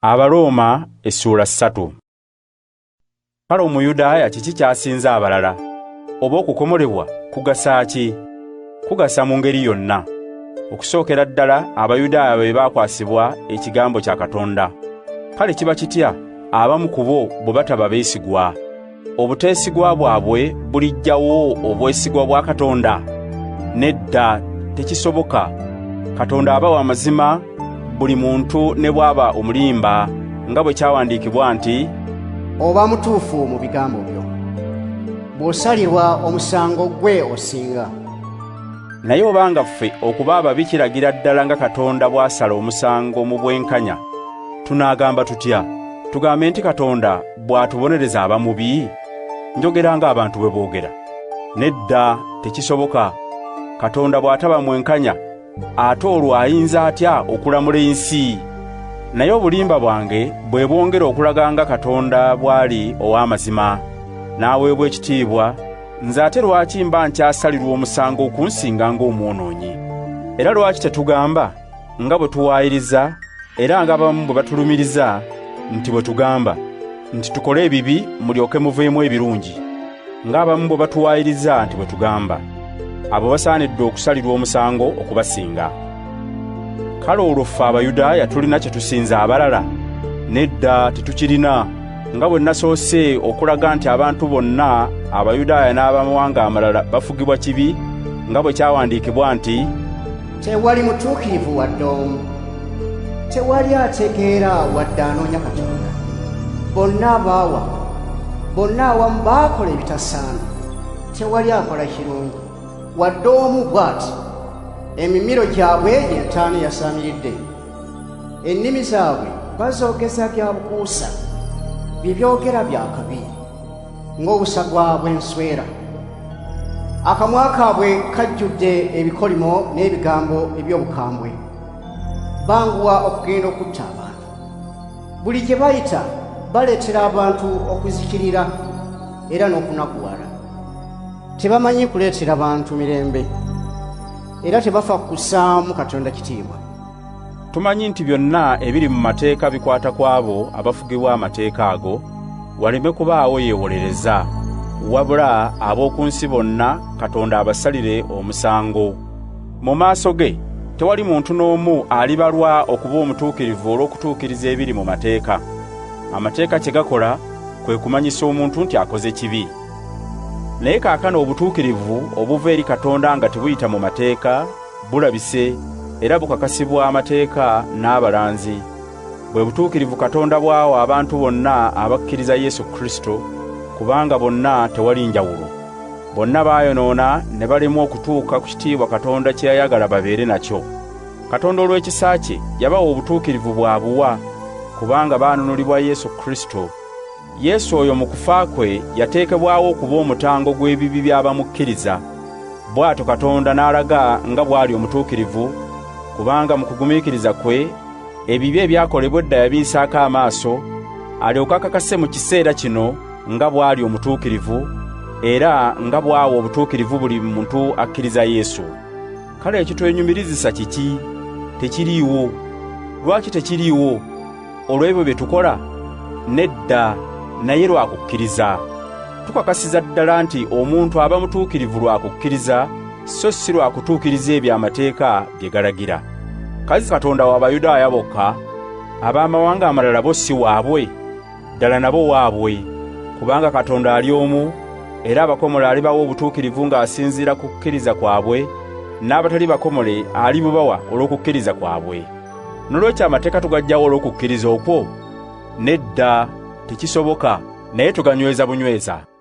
Abaruumi Essuula 3. Kale Omuyudaaya kiki kyasinza abalala? Oba okukomolebwa kugasa ki? Kugasa mu ngeri yonna. Okusookera ddala Abayudaaya be baakwasibwa ekigambo kya Katonda. Kale kiba kitya abamu ku bo bwe bataba beesigwa? Obuteesigwa bwabwe bulijjawo obwesigwa bwa Katonda? Nedda, tekisoboka. Katonda abawa amazima buli muntu ne bw'aba omulimba, nga bwe kyawandiikibwa nti, oba mutuufu mu bigambo byo, bw'osalirwa omusango gwe osinga. Naye obanga ffe okuba ababi kiragira ddala nga Katonda bw'asala omusango mu bwenkanya, tunaagamba tutya? Tugambe nti Katonda bw'atubonereza abamubi? Njogera ng'abantu bwe boogera. Nedda, tekisoboka. Katonda bw'ataba mwenkanya, ate olwo ayinza atya okulamula ensi? Naye obulimba bwange bwe bwongera okulaga nga Katonda bw'ali ow'amazima, n'aweebwa ekitiibwa, nze ate lwaki mba nkyasalirwa omusango okunsinga ng'omwonoonyi? Era lwaki tetugamba nga bwe tuwaayiriza, era ng'abamu bwe batulumiriza, nti bwe tugamba nti tukole ebibi mulyoke muveemu ebirungi? Ng'abamu bwe batuwaayiriza nti bwe tugamba, abo basaanidde okusalirwa omusango okubasinga. Kale olwo ffe Abayudaaya tulina kye tusinza abalala? Nedda, tetukirina. Nga bwe nasoose okulaga nti abantu bonna Abayudaaya n'abamawanga amalala bafugibwa kibi, nga bwe kyawandiikibwa nti, tewali mutuukirivu wadde omu, tewali ategeera wadde anoonya Katonda. Bonna abaawa, bonna awamu baakola ebitasaana, tewali akola kirungi wadde omu bw'ati. Emimiro gyabwe gy'entaana yasaamiridde, ennimi zaabwe bazoogeza bya bukuusa, bye byogera bya kabi ng'obusagwa bw'enswera. Akamwa kaabwe kajjudde ebikolimo n'ebigambo eby'obukambwe. Banguwa okugenda okutta abantu. Buli gye bayita baleetera abantu okuzikirira era n'okunakuwala. Tebamanyi kuleetera bantu mirembe, era tebafa kussaamu Katonda kitiibwa. Tumanyi nti byonna ebiri mu mateeka bikwata ku abo abafugibwa amateeka ago, waleme kubaawo yeewolereza, wabula ab'oku nsi bonna Katonda abasalire omusango. Mu maaso ge tewali muntu n'omu alibalwa okuba omutuukirivu olw'okutuukiriza ebiri mu mateeka. Amateeka kye gakola kwe kumanyisa omuntu nti akoze kibi. Naye kaakano obutuukirivu obuva eri Katonda nga tebuyita mu mateeka bulabise era bukakasibwa amateeka n'abalanzi. Bwe butuukirivu Katonda bw'awa abantu bonna abakkiriza Yesu Kristo, kubanga bonna tewali njawulo. Bonna baayonoona ne balemwa okutuuka ku kitiibwa Katonda kye yayagala babeere nakyo. Katonda olw'ekisa kye yabawa obutuukirivu bw'abuwa, kubanga baanunulibwa Yesu Kristo. Yesu oyo mu kufa kwe yateekebwawo okuba omutango gw'ebibi by'abamukkiriza. Bw'atyo Katonda n'alaga nga bw'ali omutuukirivu, kubanga mu kugumiikiriza kwe ebibi ebyakolebwa edda yabiisaako amaaso, alyoke akakase mu kiseera kino nga bw'ali omutuukirivu, era nga bw'awa obutuukirivu buli muntu akkiriza Yesu. Kale ekitwenyumirizisa kiki? Tekiriiwo. Lwaki tekiriiwo? Olw'ebyo bye tukola? Nedda, naye lwa kukkiriza. Tukakasiza ddala nti omuntu aba mutuukirivu lwa kukkiriza, so si lwa kutuukiriza ebyo amateeka bye galagira. Kazi Katonda w'Abayudaaya bokka, ab'amawanga amalala bo si waabwe? Ddala nabo waabwe, kubanga Katonda ali omu, era abakomole alibawa obutuukirivu ng'asinziira ku kukkiriza kwabwe, n'abatali bakomole alibubawa olw'okukkiriza kwabwe. Nolwekyo amateeka tugaggyawo olw'okukkiriza okwo? Nedda, tekisoboka, naye tuganyweza bunyweza.